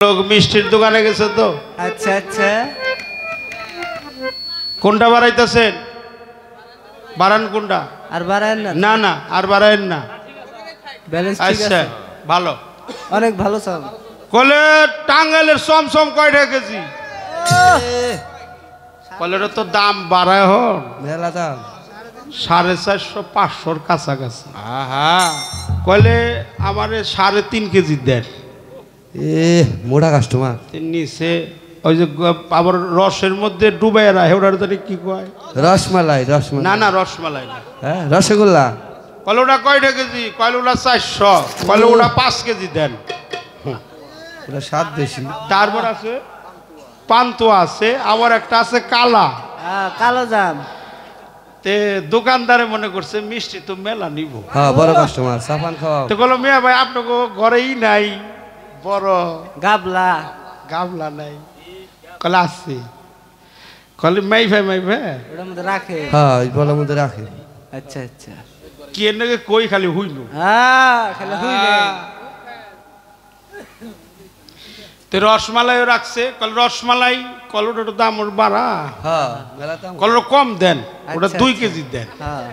লোক মিষ্টির দোকানে গেছে তো। আচ্ছা আচ্ছা, কোনটা বাড়াইতেছেন? বাড়ান কোনটা? আর বাড়ায়েন না? না না, আর বাড়ায়েন না। ব্যালেন্স ঠিক আচ্ছা, আছে, ভালো, অনেক ভালো চাল। কলে টাঙ্গাইলের সমসম কয়টা কেজি? কলের তো দাম বাড়ায় হন, মেলা দাম 450-500 কাছাকাছি। কলে আমারে 3.5 কেজি দেন। মোটা কাস্টমার নিচে ওই যে আবার রসের মধ্যে ডুবাই রাখে, ওটার জানি কি কয়? রসমালাই। না না, রসমালাই না। হ্যাঁ, রসগোল্লা। কলে ওটা কয়টা কেজি? কলে ওটা 400। কলে ওটা 5 কেজি দেন। ওটা স্বাদ বেশি। তারপর আছে পান্তুয়া আছে, আবার একটা আছে কালা। কালো জাম। তে দোকানদারে মনে করছে মিষ্টি তো মেলা নিব। হ্যাঁ, বড় কাস্টমার, সাফান খাওয়া। তো বলো মিয়া ভাই আপনাকে ঘরেই নাই বড় গাবলা? গাবলা নাই। কলে আছে। কলে মাই ভাই ওটার মধ্যে রাখে? হ্যাঁ, বলার মধ্যে রাখে। আচ্ছা আচ্ছা, কি এর নাকি কই খালি হইল। খালি হইলে তে রসমালাইও রাখছে। কল রসমালাই, কল ওটার দাম ওর বাড়া। হ্যাঁ, মেলা দাম। কল কম দেন, ওটা আচ্ছা, 2 আচ্ছা। কেজি দেন। হ্যাঁ,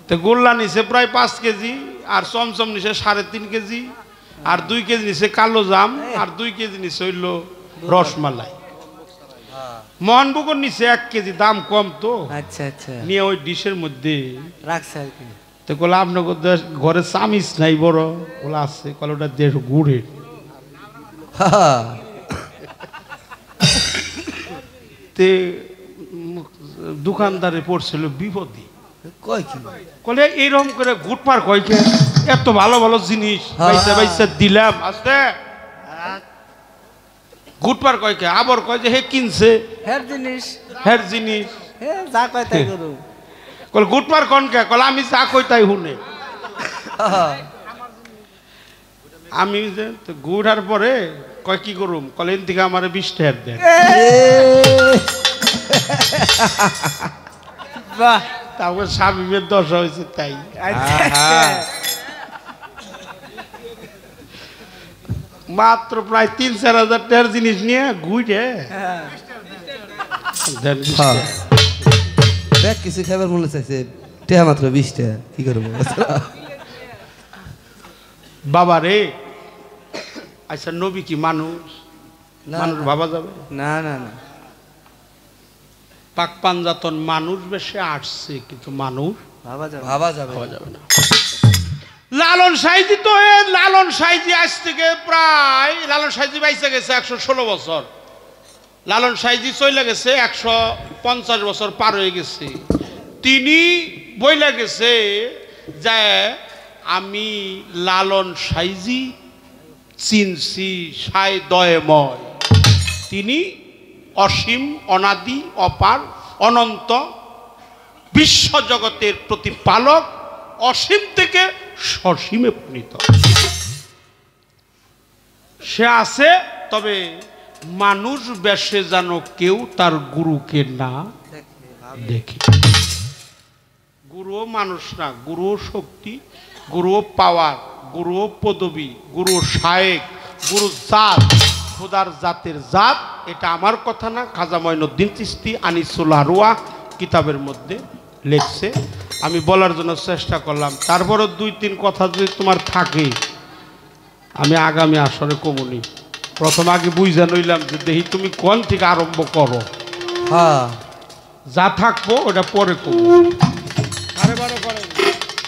তো গোল্লা নিছে প্রায় 5 কেজি, আর চমচম নিছে 3.5 কেজি, আর 2 কেজি নিছে কালো জাম, আর 2 কেজি নিছে হইল রসমালাই। মোহনবুকর নিছে 1 কেজি, দাম কম তো। আচ্ছা আচ্ছা, নিয়ে ওই ডিশের মধ্যে রাখছে আর কি। তো কলে আপনার ঘরে চামিচ নাই বড়? ওলা আছে। কলে ওটা 1.5 গুড়ের। তে দোকানদারে পড়ছিল বিপদে। কয় কি? কলে এইরকম করে গুটপার কয়কে এত ভালো ভালো জিনিস বাইসা দিলাম, আসতে গুটপার কয়কে আবার কয় যে হে কিনছে হের জিনিস যা কয় তাই করু। কল গুটপার কনকে? কলে আমি যা কই তাই শুনে। আমি যে গুড়ার পরে কয় কি করুম? কলে এন থেকে আমার 20 টাকা দেন। বাহ, তারপর স্বামীর দশা হয়েছে তাই। মাত্র প্রায় 3-4 হাজার টাকার জিনিস নিয়ে ঘুরে দেখ, কিছু খাবার মনে চাইছে, টেহা মাত্র 20 টাকা, কি করবো? বাবা রে, আচ্ছা নবী কি মানুষ? মানুষ ভাবা যাবে না না না, পাক পাঞ্জাতন মানুষ বেশে আসছে, কিন্তু মানুষ ভাবা যাবে না। লালন সাইজি তো লালন সাইজি আজ থেকে প্রায় লালন সাইজি বাইসে গেছে 116 বছর। লালন সাইজি চলে গেছে 150 বছর পার হয়ে গেছে। তিনি বইলা গেছে যে আমি লালন সাইজি চিনছি সাই দয়ময়। তিনি অসীম, অনাদি, অপার, অনন্ত, বিশ্বজগতের প্রতিপালক, অসীম থেকে সসীমে পরিণত। সে আছে, তবে মানুষ বেশে যেন কেউ তার গুরুকে না দেখে। গুরুও মানুষ না, গুরুও শক্তি, গুরুও পাওয়ার, গুরুও পদবী, গুরু শায়েক, গুরু জাত, খোদার জাতের জাত। এটা আমার কথা না, খাজা মঈনুদ্দিন চিশতি আনিসুল আরওয়াহ কিতাবের মধ্যে লিখছে। আমি বলার জন্য চেষ্টা করলাম। তারপরও 2-3 কথা যদি তোমার থাকে আমি আগামী আসরে কমুনি। প্রথম আগে বুঝা নইলাম যে দেখি তুমি কোন থেকে আরম্ভ করো। হ্যাঁ, যা থাকবো ওটা পরে কমু।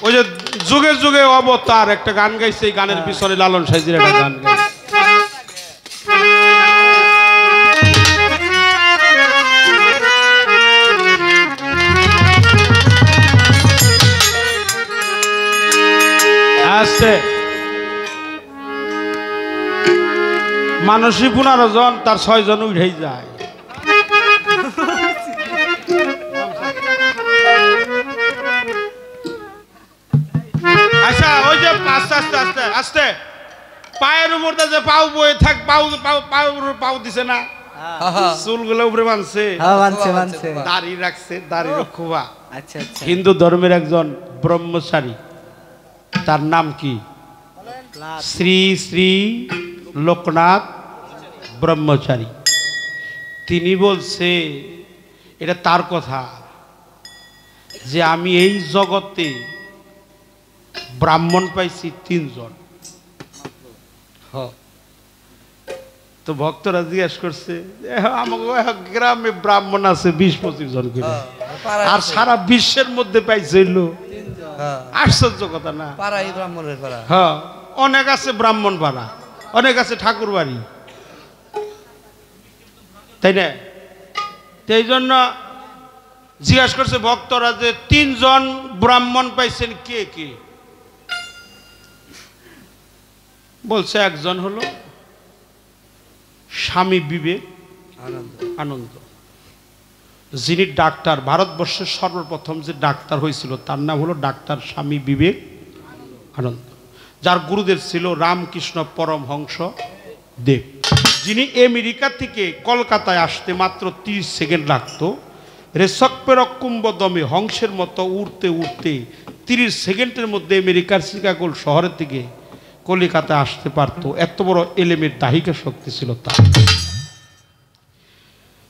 ওই যে যুগে যুগে অবতার একটা গান গাইছে, এই গানের পিছনে লালন সাইজির একটা গান গাইছে। মানুষই 15 জন, তার 6 জন উঠেই যায়। আচ্ছা, ওই যে আস্তে আস্তে আস্তে আস্তে পায়ের উপর যে পাউ বয়ে থাক, পাউ দিছে না, চুলগুলো উপরে বানছে, দাড়ি রাখছে, দাড়ির খোবা। আচ্ছা আচ্ছা, হিন্দু ধর্মের একজন ব্রহ্মচারী, তার নাম কি? শ্রী শ্রী লোকনাথ ব্রহ্মচারী, তিনি বলছে, এটা তার কথা, যে আমি এই জগতে ব্রাহ্মণ পাইছি 3 জন। তো ভক্তরা জিজ্ঞাসা করছে, আমাকে গ্রামে ব্রাহ্মণ আছে 20-25 জন করে, আর সারা বিশ্বের মধ্যে পাইছে হইলো। আশ্চর্য কথা না? পাড়াই ব্রাহ্মণের পাড়া। হ্যাঁ, অনেক আছে ব্রাহ্মণ পাড়া, অনেক আছে ঠাকুর বাড়ি, তাই না? এই জন্য জিজ্ঞাসা করছে ভক্তরা যে 3 জন ব্রাহ্মণ পাইছেন, কে কে? বলছে একজন হলো স্বামী বিবেক আনন্দ, যিনি ডাক্তার, ভারতবর্ষের সর্বপ্রথম যে ডাক্তার হয়েছিল তার নাম হলো ডাক্তার স্বামী বিবেক আনন্দ, যার গুরুদেব ছিল রামকৃষ্ণ পরমহংস দেব, যিনি আমেরিকা থেকে কলকাতায় আসতে মাত্র 30 সেকেন্ড লাগতো। রেশকপেরকুম্ব দমে হংসের মতো উড়তে উড়তে 30 সেকেন্ডের মধ্যে আমেরিকার শিকাগো শহরের থেকে কলিকাতায় আসতে পারতো। এত বড় এলেমের দাহিকা শক্তি ছিল তার।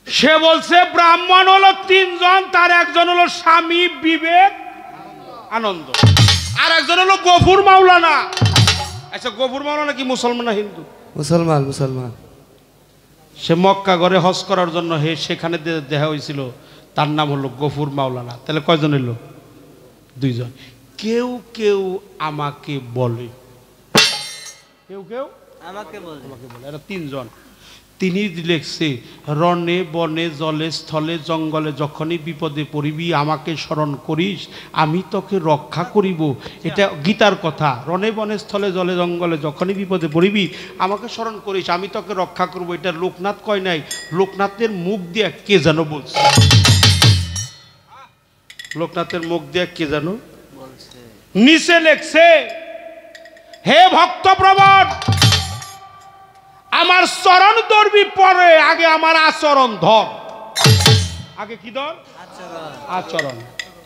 সে বলছে ব্রাহ্মণ হলো 3 জন, তার একজন হলো স্বামী বিবেক আনন্দ, আর একজন হলো গফুর মাওলানা। আচ্ছা, গফুর মাওলানা কি মুসলমান না হিন্দু? মুসলমান। মুসলমান। সে মক্কা ঘরে হজ করার জন্য সেখানে দেখা হয়েছিল, তার নাম হলো গফুর মাওলানা। তাহলে কয়জন এলো? 2 জন। কেউ কেউ আমাকে বলে, কেউ কেউ আমাকে বলে, এরা 3 জন। তিনি লিখছে, রণে বনে জলে স্থলে জঙ্গলে যখনই বিপদে পড়িবি আমাকে স্মরণ করিস, আমি তোকে রক্ষা করিব। এটা গীতার কথা। রণে বনে স্থলে জলে জঙ্গলে যখনই বিপদে পড়িবি আমাকে স্মরণ করিস, আমি তোকে রক্ষা করব। এটা লোকনাথ কয় নাই, লোকনাথের মুখ দিয়ে কে যেন বলছে, লোকনাথের মুখ দিয়ে কে যেন বলছে। নিচে লেখছে, হে ভক্তপ্রবণ, আমার চরণ ধরবি পরে, আগে আমার আচরণ ধর। আগে কি ধর? আচরণ।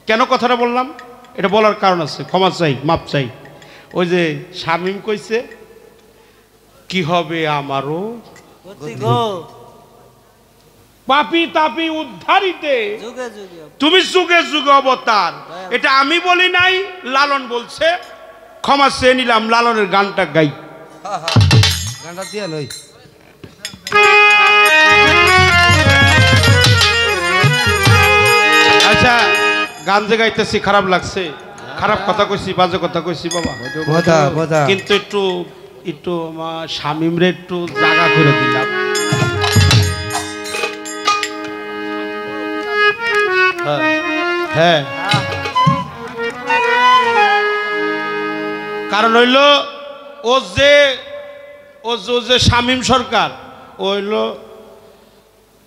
কেন কথাটা বললাম? এটা বলার কারণ আছে, ক্ষমা চাই, মাপ চাই। ওই যে শামীম কইছে, কি হবে আমারও পাপি তাপি উদ্ধারিতে তুমি যুগে যুগে অবতার। এটা আমি বলি নাই, লালন বলছে। ক্ষমা চেয়ে নিলাম, লালনের গানটা গাই। গানটা দিয়ে নই। আচ্ছা, গান যে গাইতেছি খারাপ লাগছে, খারাপ কথা কইছি, বাজে কথা কইছি বাবা, কিন্তু একটু একটু আমার শামীমরে একটু জায়গা করে দিলাম। হ্যাঁ, কারণ হইল ও যে শামীম সরকার, ও হইল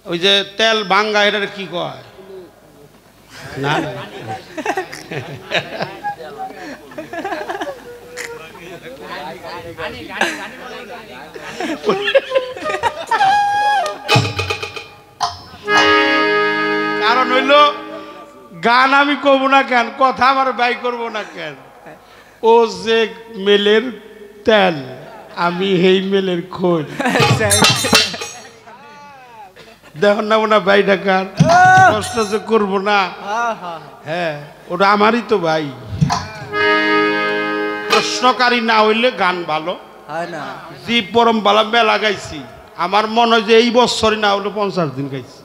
ওই যে তেল ভাঙ্গা, এটার কি কয় না, কারণ হইল গান আমি করবো না কেন, কথা আমার বাই করবো না কেন, ও যে মেলের তেল, আমি এই মেলের খোঁজ। দেখুন না ওনা ভাই ডাকার কষ্ট যে করবো না, হ্যাঁ ওটা আমারই তো ভাই। প্রশ্নকারী না হইলে গান ভালো হয় না। জি পরম বালা মেলা গাইছি, আমার মনে হয় যে এই বছরই না হলে 50 দিন গাইছি,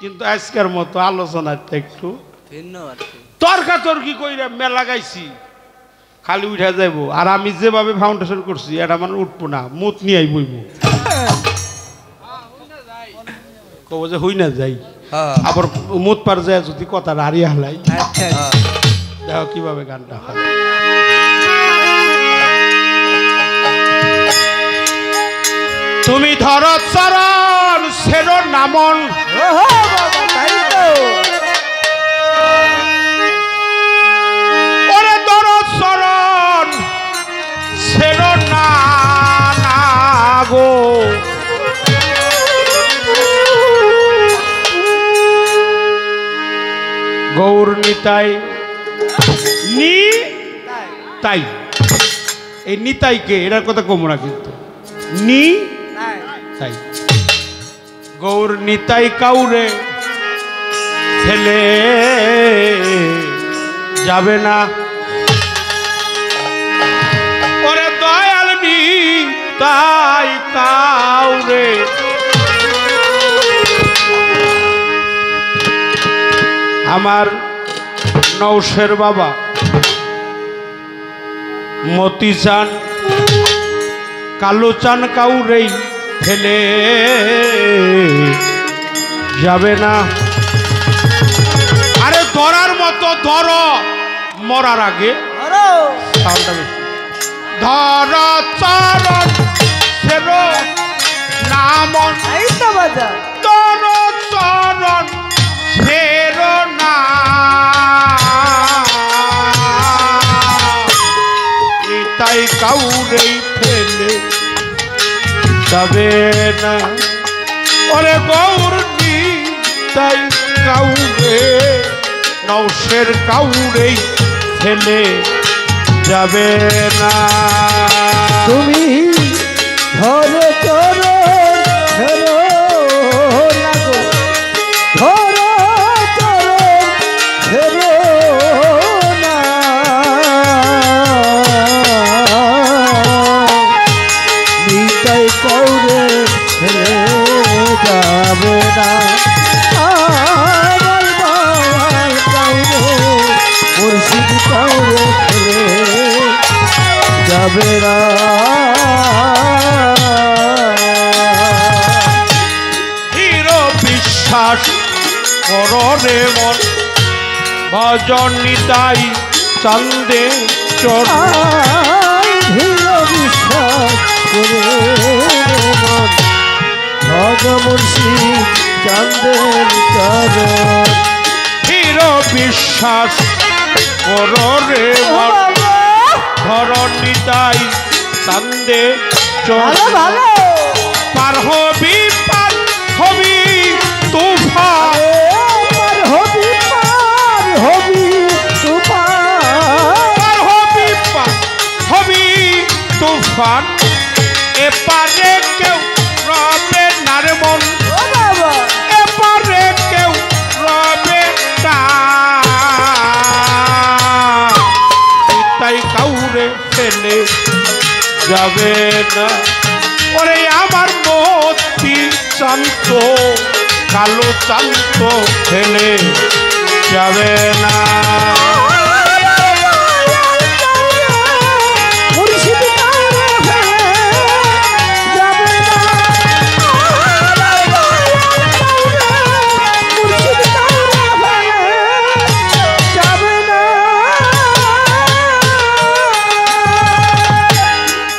কিন্তু আজকের মতো আলোচনাটা একটু ভিন্ন আর কি। তর্কাতর্কি কইরা মেলা গাইছি, খালি উঠা যাইব। আর আমি যেভাবে ফাউন্ডেশন করছি এটা মানে উঠবো না, মুত নিয়ে বইব, কব যে হই না যাই, আবার মুত পার যায় যদি কথা হারিয়ে হালাই। দেখো কিভাবে গানটা হয়। তুমি ধরো চরণ সেরো নামন, ওরে ধরো চরণ সেরো না গো, গৌর নিতাই নি তাই, এই নিতাইকে এটার কথা কমো না, কিন্তু নি তাই গৌর নিতাই কাউরে ফেলে যাবে না। ওরে দয়াল নিতাই কাউরে আমার নৌশের বাবা মতি চান কালো চান কাউরেই ফেলে যাবে না। আরে ধরার মতো ধর মরার আগে ধর চরণ ফেরো নামন তোর চরণ ফেরো না তাই কাউরেই ফেলে যাবে না। ওরে গৌর তাই কাউরে নৌশের কাউরেই ফেলে যাবে না। তুমি ধরো করো ধরো লাগো ধরো করো ধরো না নিতাই কাউরে ফেলে যাবে না। আমার দয়াল কাউরে মুর্শিদ কাউরে ফেলে যাবে না। হিরো বিশ্বাস করো রে মন ভজন নিতাই চান্দে চর হিরো বিশ্বাস করে মন ভজ মুর্শিদ চাঁদের চরণ। হিরো বিশ্বাস করো রে মন ভজন নিতাই চান্দে চর পার হবি তুফান হবি পার হবি তুফান হবি তুফান এপারে কেউ রবে না রে মন এপারে কেউ রবে না তাই কাউরে ফেলে যাবে না। ওরে আমার মতি চান্ত কালো চান্ত ফেলে যাবে না।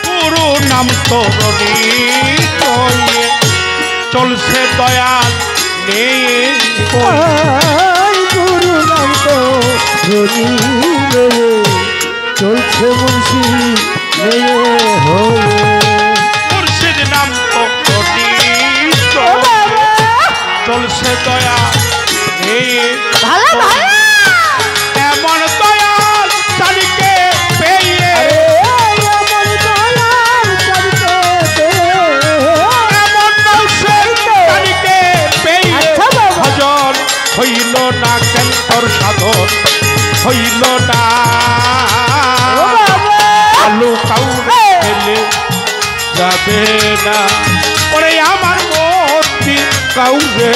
পুরো নাম তরণী চলছে দয়াল নেই গুরু নাম তো চলছে মুর্শিদ মুর্শিদ নাম তো চলছে দয়াল নেই এমন দয়াল চালিকে পেয়ে এমন নৌশের চালিকে পেয়ে ভজন হইল না কেন তোর সাধন হইল না আলু কাউরে ফেলে যাবে না। ওরে আমার মতি কাউরে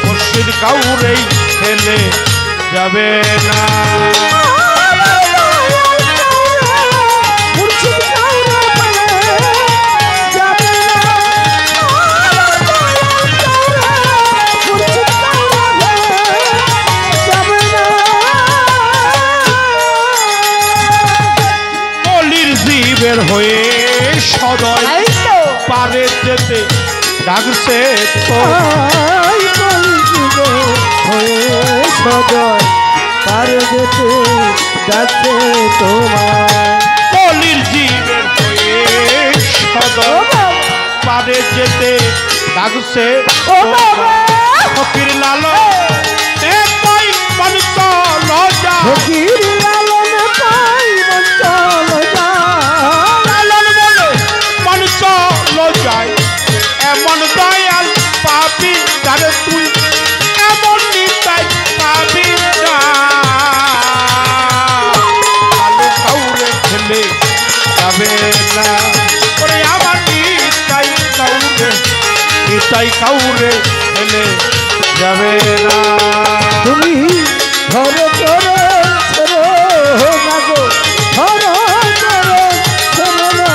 মুর্শিদ কাউরেই ফেলে যাবে না। কলির জীবের হয়ে সদয় পারে যেতে ডাকছে তো পারে যেতে ডাকছে তোমার কলির জীবের হয়ে সদয় পারে যেতে ডাকছে ফকির লালন কই মঞ্চ লজা ফকির লালন কই মঞ্চ লজা লালন বলে মঞ্চ লজায় এমন দয়াল পাবি যারে তুই এমন নিতাই পাবি না কালো কাউরে ফেলে যাবে না ওরে আমার নিতাই কাউরে ফেলে যাবে না তুমি ধরো করো ছেড়ো না গো ধরো করো ছেড়ো না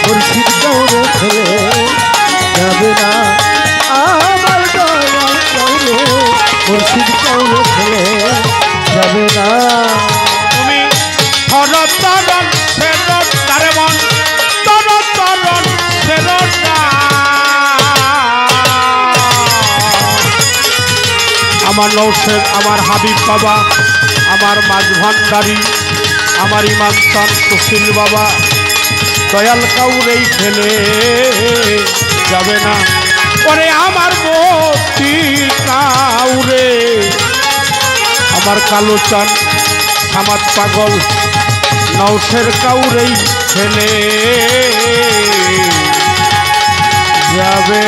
মুর্শিদ কাউরে ফেলে যাবে না আমার দয়াল কাউরে মুর্শিদ কাউরে ফেলে যাবে না তুমি ধর তরণ ছেড়ো তারে মন ধর তরণ ছেড়ো না আমার নৌশেদ আমার হাবিব বাবা আমার মাঝ ভান্ডারী আমার ইমাম চান সুশীল বাবা দয়াল কাউরেই ফেলে যাবে না ওরে আমার মতি কাউরে আমার কালো চান সামাদ পাগল নৌশের কাউরেই ফেলে যাবে